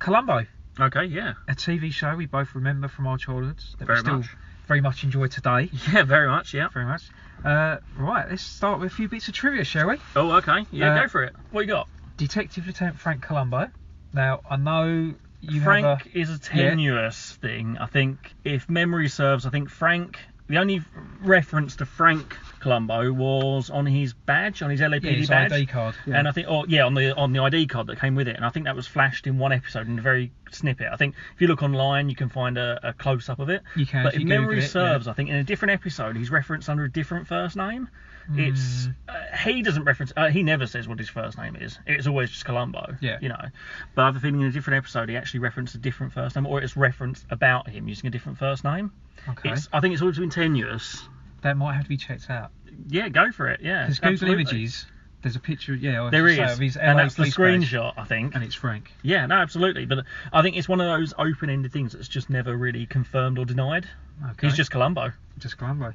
Columbo. Okay, yeah. A TV show we both remember from our childhoods that Very we still much. very much enjoy today. Yeah, very much, yeah. Very much. Right, let's start with a few bits of trivia, shall we? Oh, okay. Yeah, go for it. What you got? Detective Lieutenant Frank Columbo. Now, I know you Frank is a tenuous thing. I think, if memory serves, I think the only reference to Frank Columbo was on his badge, on his LAPD his badge. ID card. Yeah. And I think, on the ID card that came with it. And I think that was flashed in one episode in a very snippet. I think if you look online, you can find a close-up of it. You can. But if memory serves, yeah. I think in a different episode, he's referenced under a different first name. It's he doesn't reference. He never says what his first name is. It's always just Columbo. Yeah. You know. But I have a feeling in a different episode, he actually referenced a different first name, or it's referenced about him using a different first name. Okay. I think it's always been tenuous. That might have to be checked out. Yeah, go for it. Yeah. Because Google absolutely. Images, there's a picture. Yeah, there is, of his and LA that's the police badge, screenshot, I think. and it's Frank. Yeah, no, absolutely. But I think it's one of those open-ended things that's just never really confirmed or denied. Okay. He's just Columbo. Just Columbo.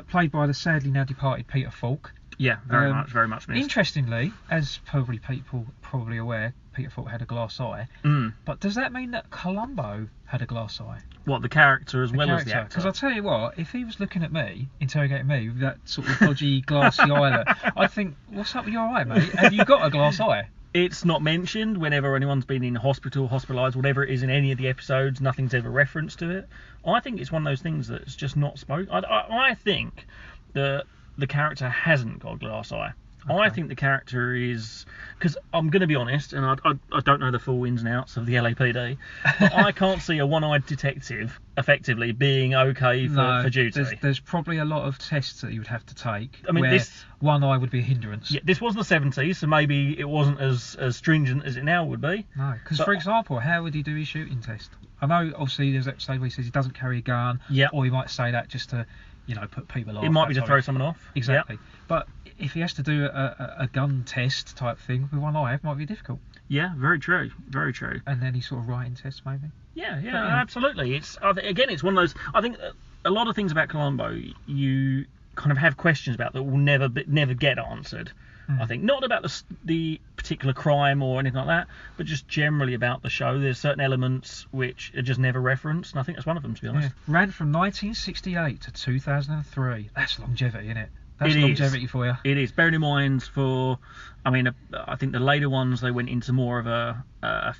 Played by the sadly now departed Peter Falk. Yeah, very much missed. Interestingly, as probably people probably aware, Peter Falk had a glass eye. But does that mean that Columbo had a glass eye? What, the character as well as the actor? Because I'll tell you what, if he was looking at me, interrogating me with that sort of dodgy glassy eye, I'd think, what's up with your eye, mate? Have you got a glass eye? It's not mentioned whenever anyone's been in hospital, hospitalised, whatever it is in any of the episodes. Nothing's ever referenced to it. I think it's one of those things that's just not spoken. I think that the character hasn't got a glass eye. Okay. I think the character is, because I'm going to be honest, and I don't know the full ins and outs of the LAPD, but I can't see a one-eyed detective effectively being okay for duty. There's probably a lot of tests that you would have to take. I mean, where one eye would be a hindrance. Yeah, this was the 70s, so maybe it wasn't as stringent as it now would be. No, because for example, how would he do his shooting test? I know, obviously, there's an episode where he says he doesn't carry a gun, or he might say that just to, put people off. It might be to throw someone off. Exactly. Yep. But if he has to do a gun test type thing with one eye, it might be difficult. Yeah, very true. Very true. And then he's sort of writing tests, maybe. Yeah, absolutely. It's it's one of those. I think a lot of things about Columbo you kind of have questions about that will never get answered. I think not about the particular crime or anything like that, but just generally about the show. There's certain elements which are just never referenced, and I think that's one of them, to be honest. Yeah. Ran from 1968 to 2003. That's longevity, isn't it? That's it longevity for you. It is. Bearing in mind I think the later ones, they went into more of a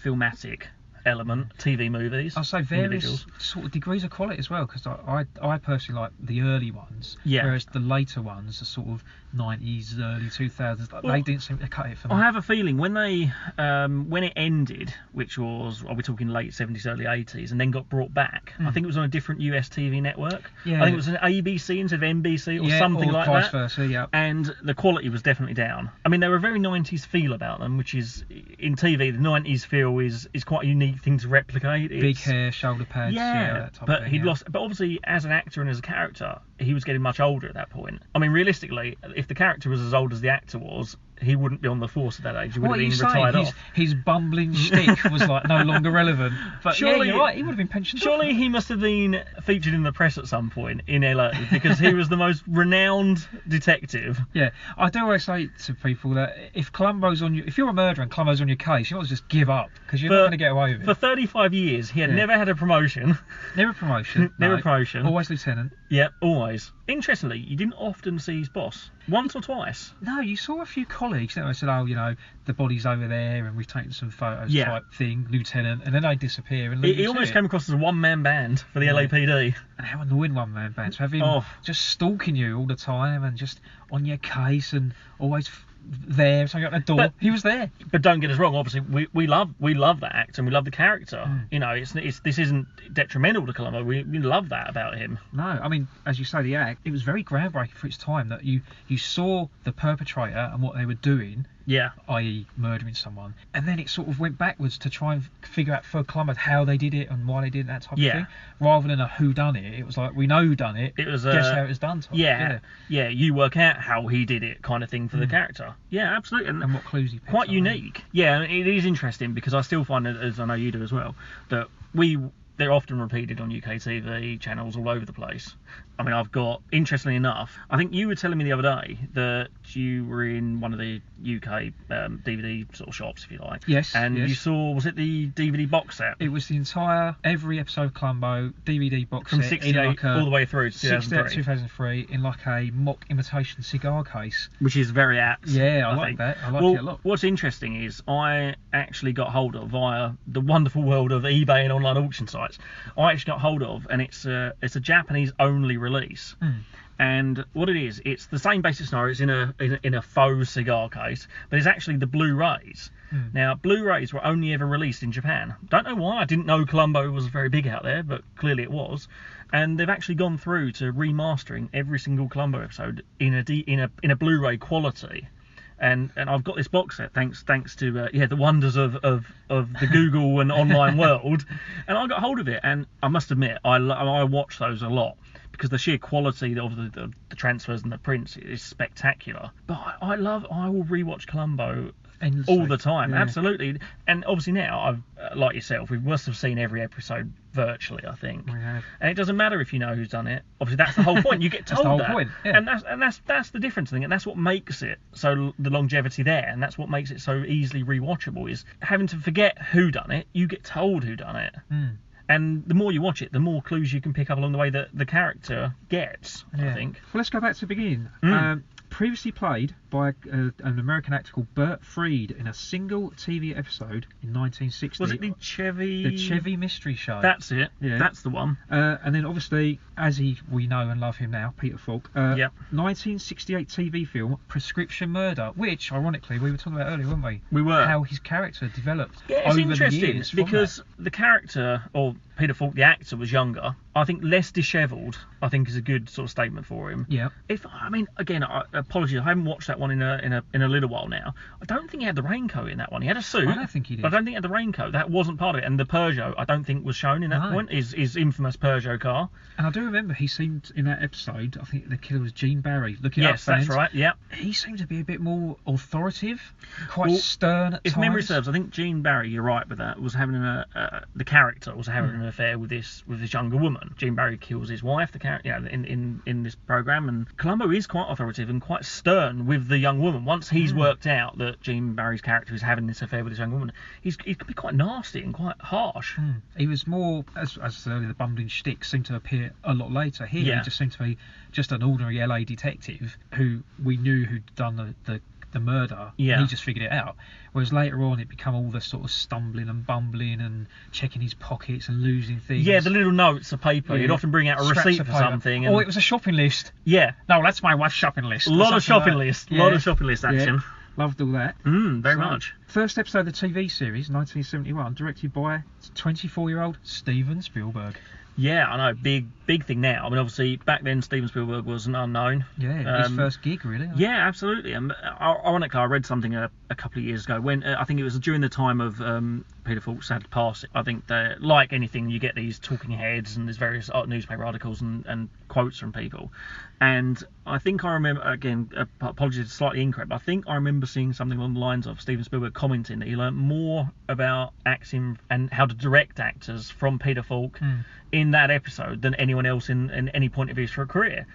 filmatic element, TV movies. I'll say various sort of degrees of quality as well, because I personally like the early ones, whereas the later ones, the sort of 90s, early 2000s, they didn't seem to cut it for me. I have a feeling when it ended, which was, are we talking late 70s, early 80s, and then got brought back, I think it was on a different US TV network. Yeah. I think it was an ABC instead of NBC or something like vice that. Versa, yeah. And the quality was definitely down. I mean, there were a very 90s feel about them, which is, in TV, the 90s feel is quite a unique thing to replicate. Big hair, shoulder pads, that type of thing, lost. But obviously, as an actor and as a character, he was getting much older at that point. I mean, realistically, if the character was as old as the actor was, he wouldn't be on the force at that age. He would have been retired off. His bumbling shtick was like no longer relevant. But surely, you're right, he would have been pensioned. Surely he must have been featured in the press at some point in LA, because he was the most renowned detective. Yeah, I do always say to people that if you're a murderer and Columbo's on your case, you ought to just give up, because you're not going to get away with it. For 35 years, he had never had a promotion. Never promotion. Never promotion. Always lieutenant. Yeah, always. Interestingly, you didn't often see his boss. Once or twice. No, you saw a few colleagues that said, the body's over there and we've taken some photos type thing, lieutenant, and then they disappear. And he almost came across as a one-man band for the LAPD. And how annoying one-man bands. Have him just stalking you all the time and just on your case and always there, so you got the door. He was there. But don't get us wrong. Obviously, we love that actor and we love the character. This isn't detrimental to Columbo. We love that about him. No, I mean, as you say, the act, it was very groundbreaking for its time that you saw the perpetrator and what they were doing. Yeah. I.e. murdering someone. And then it sort of went backwards to try and figure out for Columbo how they did it and why they did it, that type of thing. Rather than a who done it. It was like, we know who done it. It was guess how it was done. Yeah, you work out how he did it kind of thing for the character. Yeah, absolutely. And what clues he picked quite up. unique. Yeah, it is interesting because I still find it, as I know you do as well, that we they're often repeated on UK TV channels all over the place. I mean, I've got, interestingly enough, I think you were telling me the other day that you were in one of the UK DVD sort of shops, if you like. Yes. And you saw, was it the DVD box set? It was the entire, every episode of Columbo DVD box from set. From 68 all the way through to 2003. 2003 in like a mock imitation cigar case. Which is very apt. Yeah, I like that. I like it a lot. What's interesting is I actually got hold of, via the wonderful world of eBay and online auction sites, I actually got hold of, and it's a Japanese only release. And what it is, it's the same basic scenario. It's in a faux cigar case, but it's actually the Blu-rays. Now, Blu-rays were only ever released in Japan. Don't know why. I didn't know Columbo was very big out there, but clearly it was. And they've actually gone through to remastering every single Columbo episode in a Blu-ray quality. And I've got this box set thanks to the wonders of the Google and online world, and I got hold of it. And I must admit, I watch those a lot, because the sheer quality of the transfers and the prints is spectacular. But I will rewatch Columbo all the time, absolutely. And obviously now, I've like yourself, we must have seen every episode virtually, I think. We have. And it doesn't matter if you know who's done it. Obviously, that's the whole point. You get told that's the whole point. Yeah. And that's the difference, I think, and that's what makes it so, the longevity there, and that's what makes it so easily rewatchable, is having to forget who done it. You get told who done it. And the more you watch it, the more clues you can pick up along the way that the character gets, I think. Well, let's go back to the beginning. Previously played by an American actor called Bert Freed in a single TV episode in 1960. Was it the Chevy? The Chevy Mystery Show. That's it. Yeah. That's the one. And then obviously, as we know and love him now, Peter Falk. 1968 TV film Prescription Murder, which ironically we were talking about earlier, weren't we? We were. How his character developed. Yeah, it's over interesting the years because the character, or Peter Falk, the actor, was younger. I think less dishevelled, I think, is a good sort of statement for him. Yeah. Again, apologies, I haven't watched that one in a little while now. I don't think he had the raincoat in that one. He had a suit. I don't think he did. But I don't think he had the raincoat. That wasn't part of it. And the Peugeot, I don't think was shown in that point. His infamous Peugeot car. And I do remember he seemed in that episode, I think the killer was Gene Barry. Look it up, yes, that's right. Yeah. He seemed to be a bit more authoritative, quite stern at times. If memory serves, I think Gene Barry, you're right with that, was having the character was having an affair with this younger woman. Gene Barry kills his wife, the character, in this program, and Columbo is quite authoritative and quite stern with the young woman. Once he's worked out that Gene Barry's character is having this affair with this young woman, he can be quite nasty and quite harsh. He was more, as I said earlier, the bumbling shtick seemed to appear a lot later. Here, he just seemed to be just an ordinary LA detective who we knew who'd done the murder. Yeah. And he just figured it out. Whereas later on, it became all the sort of stumbling and bumbling and checking his pockets and losing things. Yeah, the little notes of paper. He'd often bring out a receipt for something. And... it was a shopping list. Yeah. No, that's my wife's shopping list. A lot of shopping list. A lot of shopping list action. Yeah. Loved all that. Very much. First episode of the TV series, 1971, directed by 24-year-old Steven Spielberg. Yeah, I know, big thing now. I mean, obviously, back then Steven Spielberg was an unknown. Yeah, his first gig, really. Yeah, absolutely. And ironically, I read something a couple of years ago when I think it was during the time of Peter Falk's sad passing. I think that, like anything, you get these talking heads and there's various newspaper articles and quotes from people. And I think I remember, again, apologies, slightly incorrect, but I think I remember seeing something along the lines of Steven Spielberg commenting that he learned more about acting and how to direct actors from Peter Falk in that episode than anyone else in any point of his career.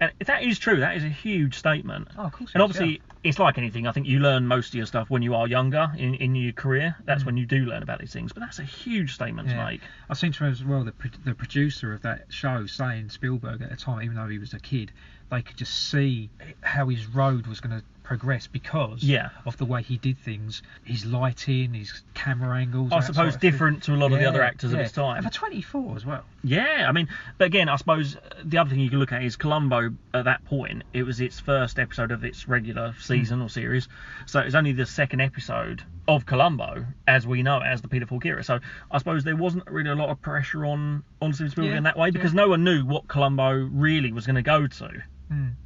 And if that is true, that is a huge statement. Oh, of course. And obviously, it's like anything. I think you learn most of your stuff when you are younger in your career. That's when you do learn about these things. But that's a huge statement to make. I seem to remember as well the producer of that show saying Spielberg at the time, even though he was a kid, they could just see how his road was going to progress because of the way he did things, his lighting, his camera angles. I suppose different to a lot of the other actors of his time. And for 24 as well. Yeah, I mean, but again, I suppose the other thing you can look at is Columbo at that point. It was its first episode of its regular season or series, so it was only the second episode of Columbo, as we know, as the Peter Falk era. So I suppose there wasn't really a lot of pressure on Steven Spielberg in that way because no one knew what Columbo really was going to go to.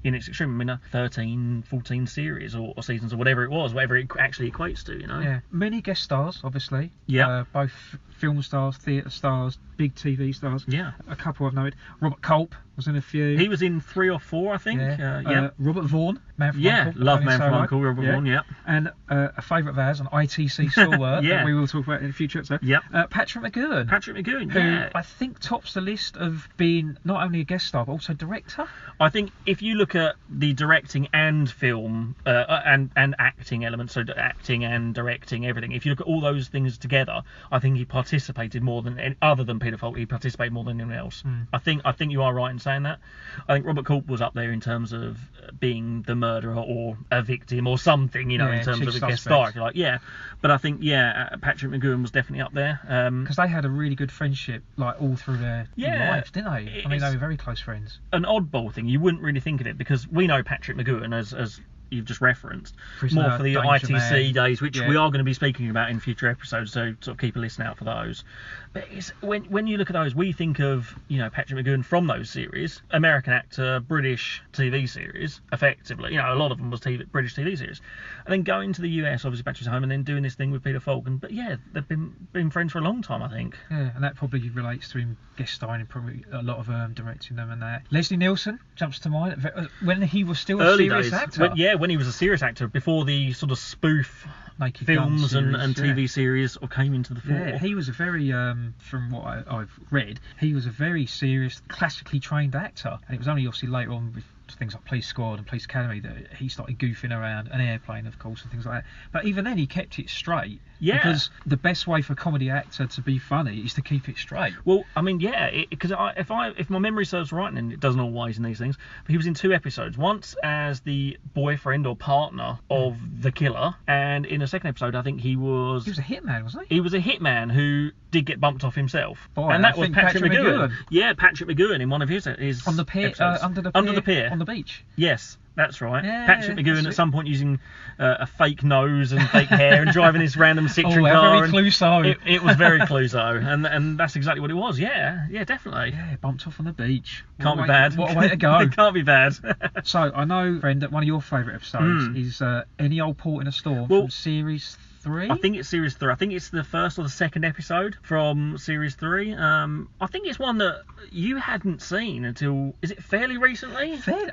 in its extreme. I mean, 13, 14 series or seasons or whatever it was, whatever it actually equates to, you know. Yeah, many guest stars, obviously. Yeah. Both film stars, theatre stars, big TV stars. Yeah. A couple I've noted. Robert Culp was in a few. He was in 3 or 4, I think. Yeah. Robert Vaughn, Man from Yeah, Uncle. love Man from Uncle, Robert Vaughn, yeah. And a favourite of ours, an ITC stalwart that we will talk about in a future episode. Yeah. Patrick McGoohan. Patrick McGoohan, who I think tops the list of being not only a guest star but also director. I think if you look at the directing and film and acting elements, so acting and directing, everything, if you look at all those things together, I think he participated more than other than Peter Falk. He participated more than anyone else. I think you are right in saying that. I think Robert Culp was up there in terms of being the murderer or a victim or something, you know, in terms of a guest star, if you like. Yeah, but I think Patrick McGoohan was definitely up there because they had a really good friendship, like all through their lives, didn't they? I mean, they were very close friends. An oddball thing, you wouldn't really think of it because we know Patrick McGoohan as you've just referenced, Prisoner, more for the Danger ITC Man. days, which we are going to be speaking about in future episodes, so sort of keep a listen out for those. But it's, when you look at those, we think of, you know, Patrick McGoohan from those series, American actor, British TV series, effectively. You know, a lot of them was British TV series. And then going to the US, obviously back to his home, and then doing this thing with Peter Falk. But yeah, they've been friends for a long time, I think. Yeah, and that probably relates to him guest starring, probably a lot of directing them and that. Leslie Nielsen jumps to mind when he was still a serious actor. When he was a serious actor, before the sort of spoof Naked films series, and TV series or came into the fore. Yeah, he was a very, from what I've read, he was a very serious, classically trained actor. And it was only obviously later on with things like Police Squad and Police Academy that he started goofing around, an Airplane, of course, and things like that. But even then, he kept it straight. Yeah. Because the best way for a comedy actor to be funny is to keep it straight. Well, I mean, yeah, because if my memory serves right, and it doesn't always in these things, but he was in 2 episodes. Once as the boyfriend or partner of the killer, and in a second episode, I think he was a hitman, wasn't he? He was a hitman who did get bumped off himself. And that was Patrick McGoohan. Yeah, Patrick McGoohan in one of his on the pier, under the pier on the beach. Yes. That's right. Yeah, Patrick McGoohan at some point using a fake nose and fake hair and driving this random Citroen car. Very Clouseau. It was very Clouseau, and that's exactly what it was. Yeah, definitely. Yeah, bumped off on the beach. Can't be bad. What a way to go. It can't be bad. So I know, friend, that one of your favourite episodes is Any Old Port in a Storm from series 3. I think it's series 3. I think it's the first or the second episode from series 3. I think it's one that you hadn't seen until, is it fairly recently? I think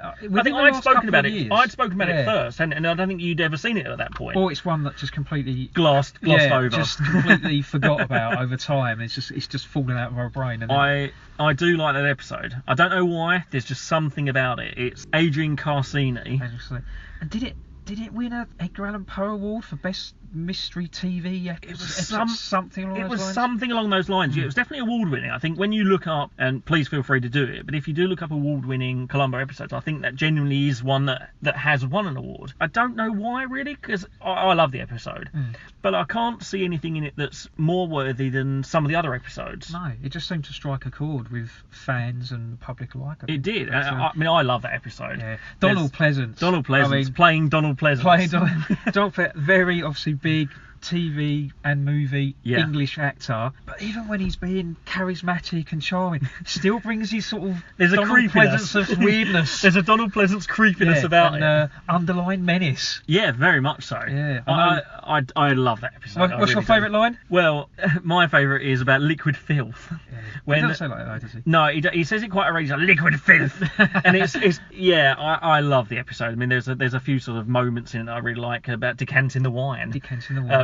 I'd spoken about it. I'd spoken about it first, and I don't think you'd ever seen it at that point. Or it's one that just completely glossed over, just completely forgot about over time. It's just fallen out of our brain. And I do like that episode. I don't know why. There's just something about it. It's Adrian Carsini. And did it win an Edgar Allan Poe Award for Best Mystery TV? It was something along those lines. Something along those lines. Yeah, it was definitely award-winning. I think when you look up, and please feel free to do it, but if you do look up award-winning Columbo episodes, I think that genuinely is one that has won an award. I don't know why, really, because I love the episode, but I can't see anything in it that's more worthy than some of the other episodes. No, it just seemed to strike a chord with fans and the public alike. It did. I mean, I love that episode. Yeah. Donald Pleasance, playing Donald Pleasance. Donald Pleasance, very obviously big TV and movie English actor, but even when he's being charismatic and charming, still brings his sort of Donald Pleasance of weirdness. There's a Donald Pleasance creepiness about it. Underlying menace. Yeah, very much so. Yeah, I love that episode. What's your favourite line? Well, my favourite is about liquid filth. He doesn't say like that, does he? No, he says it quite outrageous, like, liquid filth. And I love the episode. I mean, there's a few sort of moments in it that I really like about decanting the wine.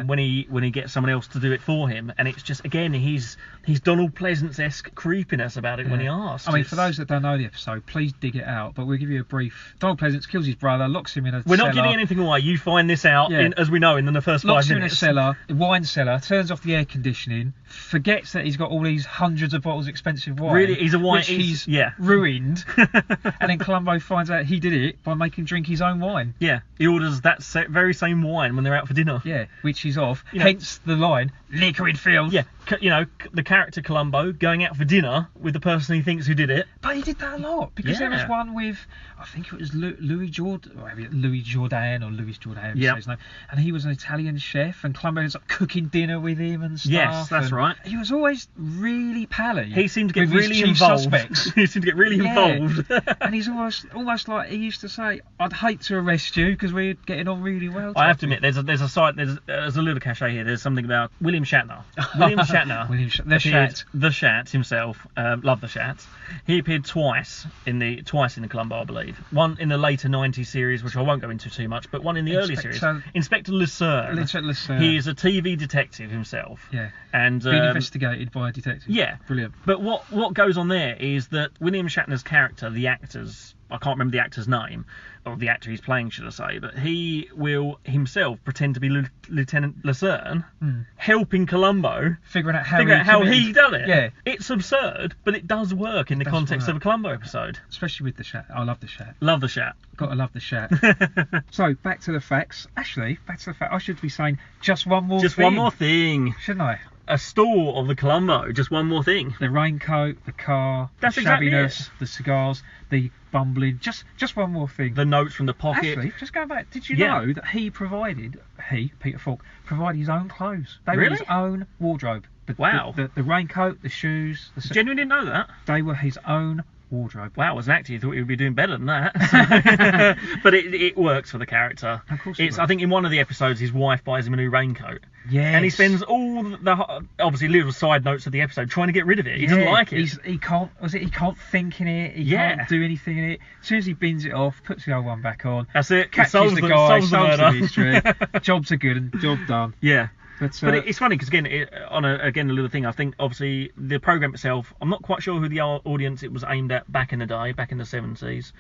When he gets someone else to do it for him, and it's just, again, he's Donald Pleasance-esque creepiness about it when he asks. I mean, for those that don't know the episode, please dig it out, but we'll give you a brief. Donald Pleasance kills his brother, locks him in a cellar. We're not giving anything away. You find this out, as we know, in the first 5 minutes. Locks him in a cellar, wine cellar, turns off the air conditioning, forgets that he's got all these hundreds of bottles of expensive wine. Really, he's a wine. Which he's ruined. And then Columbo finds out he did it by making him drink his own wine. Yeah, he orders that very same wine when they're out for dinner. Yeah, which he's off. Hence the line, liquid filth. Yeah, the character Columbo going out for dinner with the person he thinks who did it. But he did that a lot, because there was one with, I think it was Louis Jordan, or Louis Jourdan, Yeah. his name, and he was an Italian chef, and Columbo was like cooking dinner with him and stuff. Yes, that's right. He was always really pally. He seemed to get with really his chief involved. suspects. He seemed to get really involved. And he's almost like he used to say, "I'd hate to arrest you because we're getting on really well." I have to admit, there's a little cachet here. There's something about William Shatner. The Shat himself. Love the Shat. He appeared twice in the Columbo, I believe. One in the later '90s series, which I won't go into too much, but one in the early series. Inspector Lucerne. He is a TV detective himself. Yeah. And being investigated by a detective. Yeah. Brilliant. But what goes on there is that William Shatner's character, I can't remember the actor's name, or the actor he's playing, should I say, but he will himself pretend to be Lieutenant Lucerne, helping Columbo figuring out how he done it. Yeah. It's absurd, but it does work in the context of a Columbo episode. Especially with the Shat. I love the Shat. Love the Shat. Gotta love the Shat. So, back to the facts. Actually, I should be saying just one more thing. Shouldn't I? A store of the Columbo, just one more thing. The raincoat, the car, the shabbiness, the cigars, the bumbling, just one more thing. The notes from the pocket. Actually, just going back, did you know that Peter Falk, provided his own clothes? They were his own wardrobe. The raincoat, the shoes. Genuinely didn't know that. They were his own wardrobe. Wow, as an actor you thought he would be doing better than that. But it works for the character. Of course I think in one of the episodes his wife buys him a new raincoat. Yes. And he spends all the obviously little side notes of the episode trying to get rid of it. He doesn't like it. He can't think in it. He can't do anything in it. As soon as he bins it off, puts the old one back on. That's it. Catches the guy, solves the mystery. Jobs are good and job done. Yeah. But it's funny because a little thing, I think obviously the program itself, I'm not quite sure who the audience it was aimed at back in the day, back in the 70s.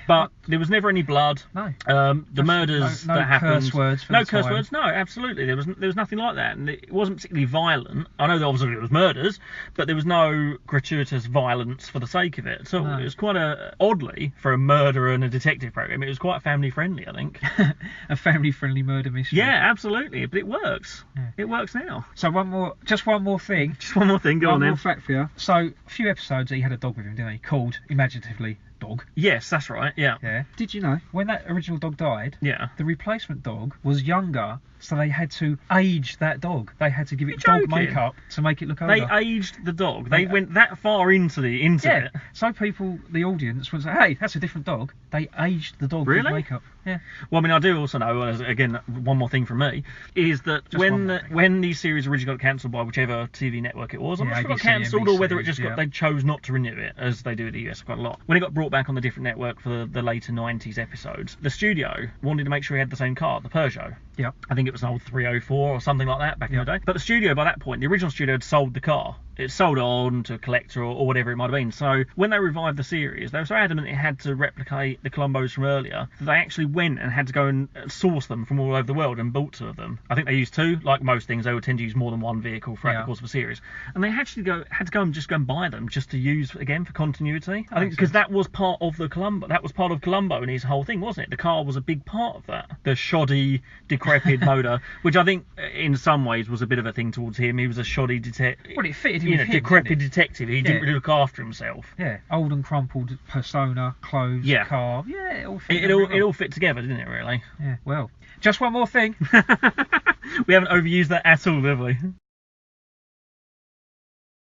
But there was never any blood. No. The murders that happened. Curse words. No curse words. No, absolutely. There was nothing like that, and it wasn't particularly violent. I know that obviously it was murders, but there was no gratuitous violence for the sake of it. So it was quite oddly for a murder and a detective program. It was quite family friendly, I think. A family friendly murder mystery. Yeah, absolutely. But it works. Yeah. It works now. So one more thing. Just one more thing. Go on then. One more fact for you. So a few episodes he had a dog with him, didn't he? Called imaginatively Dog. Yes, that's right. Yeah. Yeah. Did you know when that original dog died? Yeah. The replacement dog was younger, so they had to age that dog. They had to give it dog makeup to make it look older. They aged the dog. They went that far into it. So people, the audience, would say, "Hey, that's a different dog." They aged the dog with makeup. Yeah. Well, I mean, I do also know, again, one more thing from me, is that when these series originally got cancelled by whichever TV network it was, I'm not sure it got cancelled or whether it just they chose not to renew it, as they do in the US quite a lot. When it got brought back on the different network for the later 90s episodes, the studio wanted to make sure he had the same car, the Peugeot. Yeah. I think it was an old 304 or something like that back in the day. But the studio, by that point, the original studio had sold the car. It sold on to a collector or whatever it might have been. So when they revived the series, they were so adamant it had to replicate the Columbos from earlier that they actually went and had to go and source them from all over the world and bought two of them. I think they used two. Like most things, they would tend to use more than one vehicle throughout the course of a series. And they actually had to go and buy them just to use again for continuity. I think because that was part of the Columbo. That was part of Columbo and his whole thing, wasn't it? The car was a big part of that. The shoddy, decrepit motor, which I think in some ways was a bit of a thing towards him. He was a shoddy detective. Well, it fitted him. Decrepit detective. He didn't really look after himself. Yeah, old and crumpled persona, clothes, car. Yeah, it all fit. It all fit together, didn't it? Really. Yeah. Well, just one more thing. We haven't overused that at all, have we?